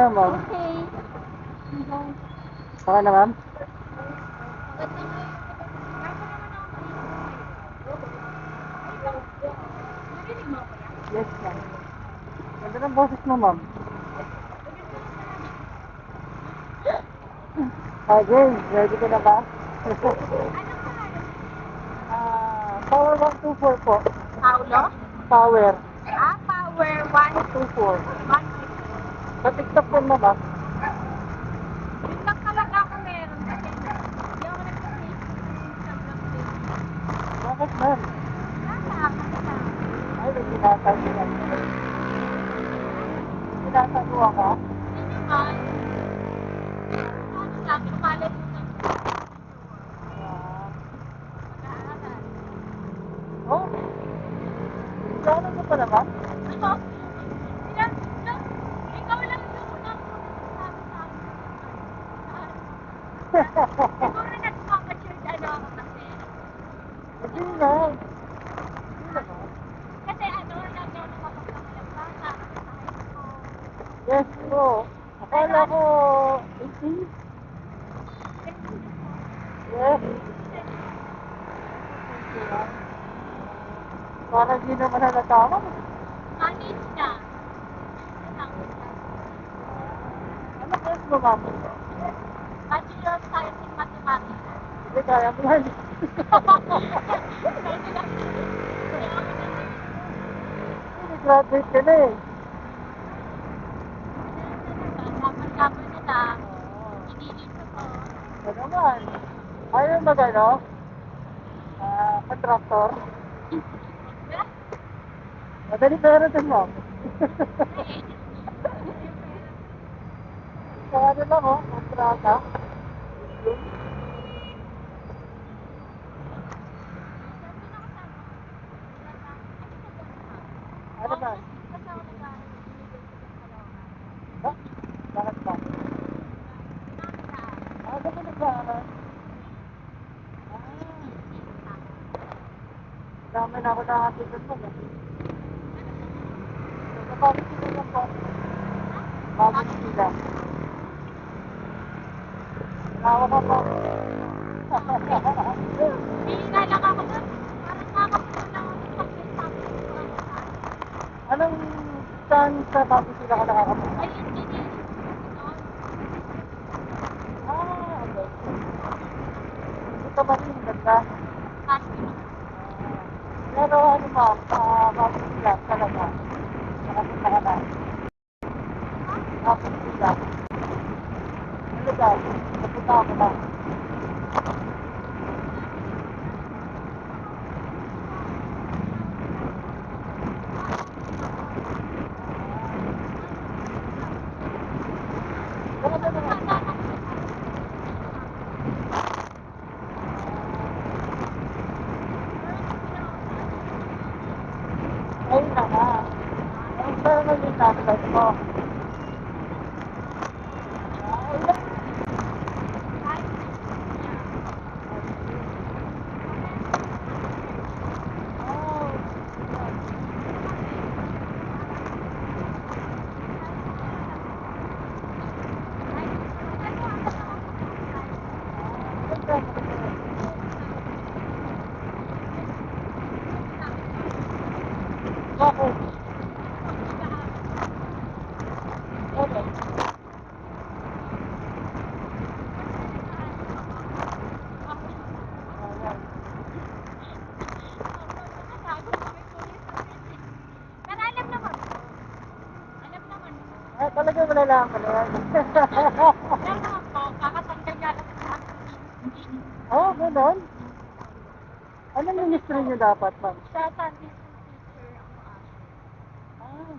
na, ma'am. Okay. Okay na, ma'am? Yes, ma'am. Ganda ng boses mo, ma'am. Okay, ready ka na ba? Power 124 po. Paulo? Power Power 1, 24. 1. Sa TikTok po na, ma'am. Yun lang talaga ako meron kasi hindi ako nagpa-Facebook, Instagram, Facebook. Bakit, ma'am? Wala, kasi lang. Ay, may tinatago yan. Tinatago ako? Hindi naman. Ano lang, lumalay mo na Ah. mag-aaral. Oh? Gano'n ka pala, ma'am? Ano? Ikaw lang yung unang sabi sa akin. Siguro nagpapachurch ano ako kasi. Hindi na. Hindi na, ma'am. Kasi ano, nagnono ka pagkamalang bata, kasi sa high school. Yes po. Akala ko 18? Yes. Parang di naman halata ako. Manage na. Ano lang, Ano course mo, ma'am? Bachelor of Science in Mathematics. Hindi, kaya mo yan. Hindi, graduate ka na eh. Dapat na lang. Inilito ko. Ano naman? Ayaw mag-ano? Contractor? Madali pera din, ma'am. Sa ano lang, oh, kontrata. Ano ba? Kasi ako nag-aaral sa University of Caloocan. Ba? Bakit ba? Ano ba nag-aaral? Dami na ako nakakita mo. Sa public sila lang po. Public sila. Nawa ka po. Hihina lang ako doon. Parang nakakapunta lang ako sa pag-establish ko ako sa Anong saan sa public sila ka nakakapunta? ay engineering doon. Okay. Ito ba rin ganda? Hospital. Pero ano ma'am, sa public sila talaga. Nakapunta ka na. Public sila. Ano ba? Napunta ako na. Ano ba naman? Ayun na nga. Ang sarang yung tablet mo. Bakit? Okay. Pero alam naman ko. Alam naman ko. Ay, talaga malalaman ko na yan. Alam naman ko, kakatanggal nga lang sa akin. Oh, gano'n? Anong ministry niyo dapat, ma'am? Sa Sunday school teacher ako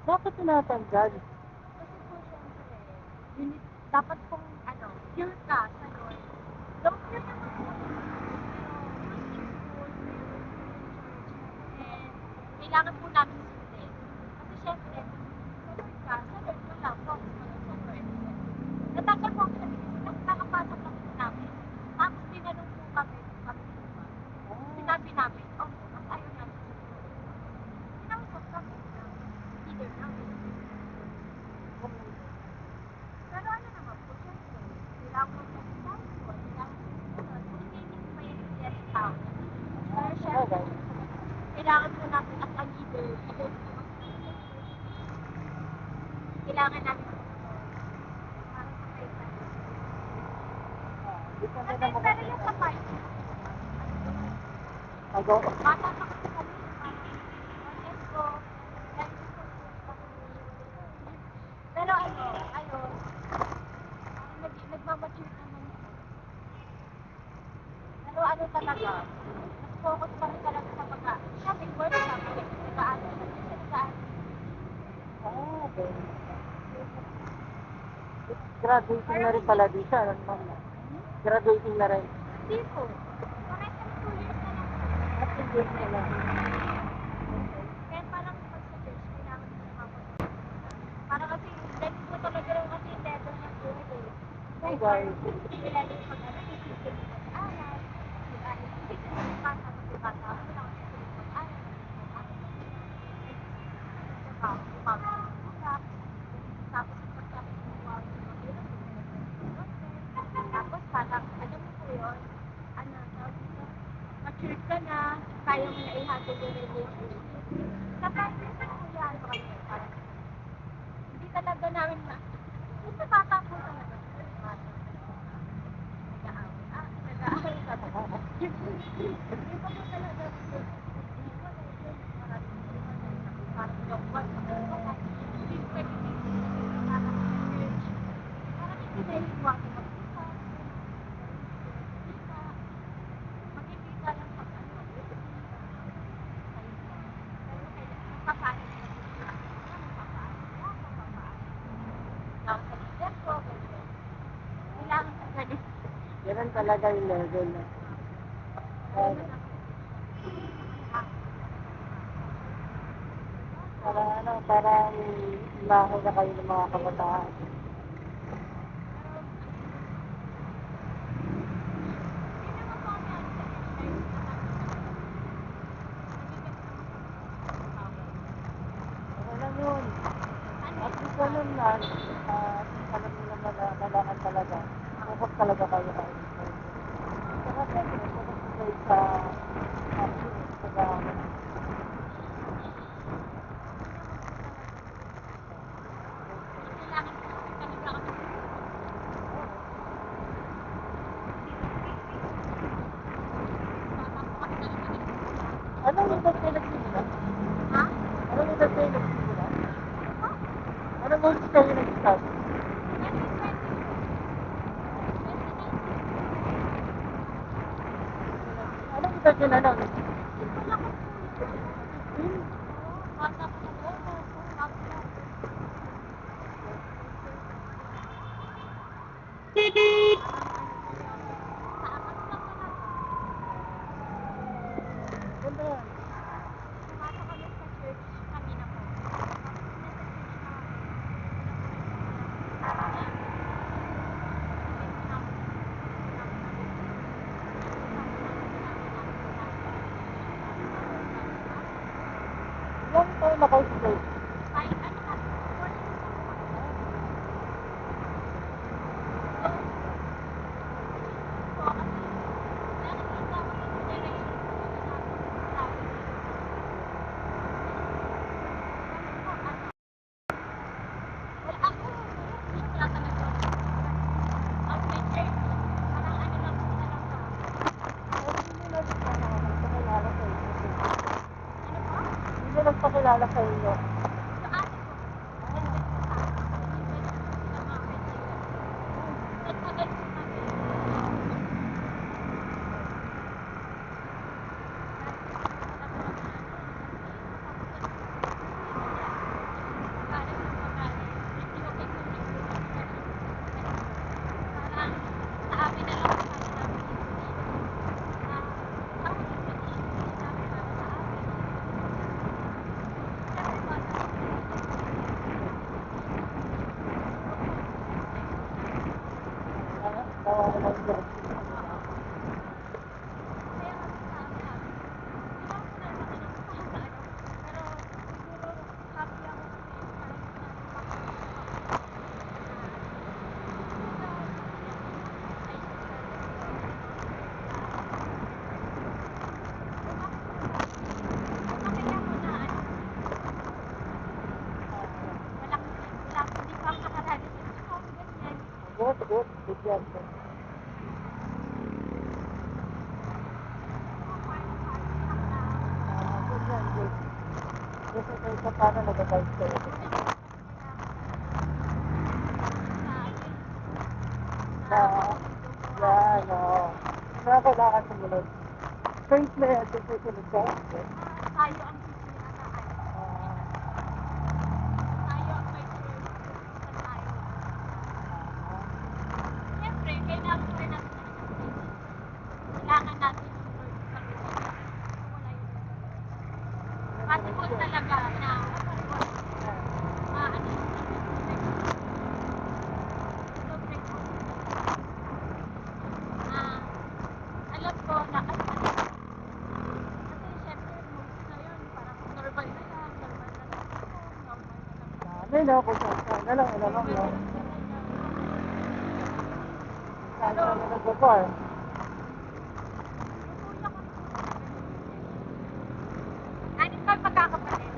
Bakit tinatanggal? kasi po syempre, unit, dapat pong ano, pure ka sa Lord. Though pure naman po ako. Pero working school, church, and kailangan po namin sundin. Kasi syempre, kung sa Lord ka, sa Lord mo lang, focus mo lang sa Lord. Natanggal po ako sa ministry kasi nakapasok lang po namin. Tapos tinanong po kami kung kami po ba. Sinabi namin, opo, mas ayaw namin sa Lord. Kinausap kami ng leader namin. bagay. Kailangan mo natin as a leader, kailangan namin ng motor para sa kaitan. Depende na mo Pero kasi. yung sa bike, Ako, bata pa kasi kami, parang let's go, let's go. Pero ano, ayun, parang nagmamature naman ako. Pero ano talaga, mas focus pa rin talaga sa pagka, siya may work siya, nag-aaral siya, hindi siya nag-aaral. okay. Graduating na rin pala di siya. Ano naman? Graduating na rin. Hindi po, parang 2 years na lang po. At 2 years na lang. Kaya parang pag sa church, kailangan mo na mapag- para kasi, dahil po talaga lang kasi yung level ng buhay eh. Oh, guys. Kailangan yung pag-ano, isipin mo mag-aaral, mag-aaral, hindi ka naman bata, kasi bata mo lang, isipin mo mag-aaral, mag-aaral, trabaho, gumagawa ng utak, tapos pagkatapos mo wow, mag-ilang, tapos parang, alam mo po yun, ano, tawag dito, matured ka na, kaya mo na i-handle yung relationship. Sa partner ko, kuya, ano kami, parang, hindi talaga namin na, basta bata po talaga. Bata. Nag-aaway. Nag-aaway kami. Hindi pa po talaga hiwalay din. Maraming hiwalay. Parang yung one of the hindi pwede din parang sa church. Parang hindi na iiwasan mag-usap. Magkita. Magkikita lang pag ano, mag-uwi. Pero magpapaalam na po siya. Magpapaalam niya, magpapaalam. Tawag sa leader ko, ganyan. Kailangan sa ganyan. Ganun talaga yung level. Parang ano, parang imahe na kayo ng mga kabataan. Ano lang yun? At least ganun na, alam mo naman na kailangan talaga. Focus talaga kayo kayo. Saka siyempre, focus kayo sa pag-aaral. Anong edad kayo nagsimula? Ha? Anong edad kayo nagsimula? Anong edad kayo nag-start? Anong edad yun ano? Ganda yan. Pumasok kami sa church kanina po. Ilang taon na kayo sa church? Kahit ano ka, 4 years ako. So, kasi, nakikita ko sa generation ko na sabi ko, ano, wala ako, wala talaga. Outside church, parang ano lang po talaga. Hindi na nagpakilala sa inyo. Ano po? Hindi na nagpakilala sa inyo. Sa ate ko, nandun po sa ano, nandun po sila mga kaibigan. Nagtagal po kami. Sa amin na lang Kasi kahit sa paano nag-guide kayo. Yan, oo. Kaya kailangan sumunod. First na yan, susunod ka. Tayo ang sisira na tayo ang may choice kung saan tayo. Siyempre, kailangan pa rin natin talaga ng kailangan natin yung Lord sa buhay. Wala yun. Possible talaga na ano yung sobrang alam ko na kasi syempre most na yun parang normal na lang normal na lang Dami na, kung saan na lang, alam mo. Saan na nag-bar. Anim kang magkakapatid.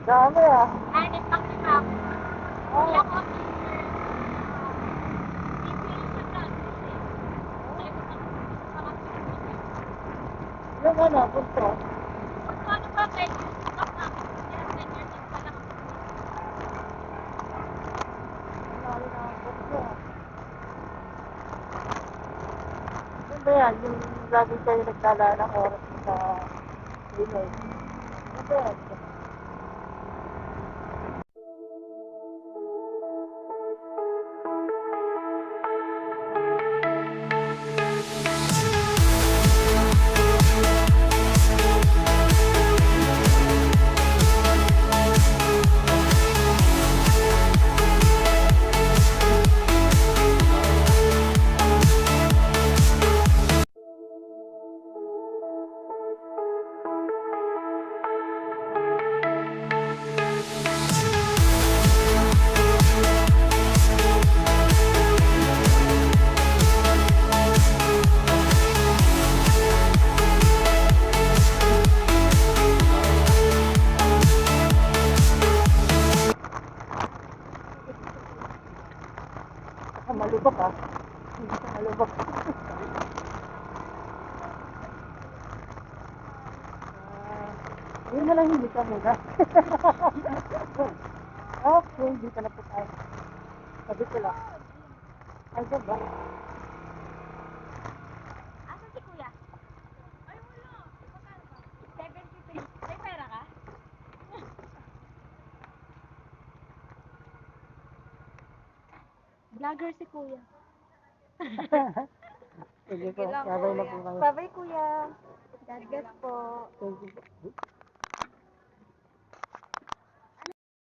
Dami ah. Anim kang lima. Kuya ko ang teacher. Teacher siya practice eh. Kaya ko sa mga Yung ano, punto. kung ano ba 10 years stop namin. Kaya 10 years old pa lang ako. Lalo na ang punto. Ano ba yan? Yung lagi kayo nagdala ng oras sa Pinoy. Ano ba yan? Malubak ah. Hindi ka malubak. Yun na lang hindi ka muna. Okay, hindi ka na po tayo. Sabi ko lang. Ay, ba? Asan si kuya? Ay wala. Magkano ba? 73. May pera ka? Vlogger si kuya. Sige po, sabay na po kayo. Bye-bye kuya. God bless po. Thank you.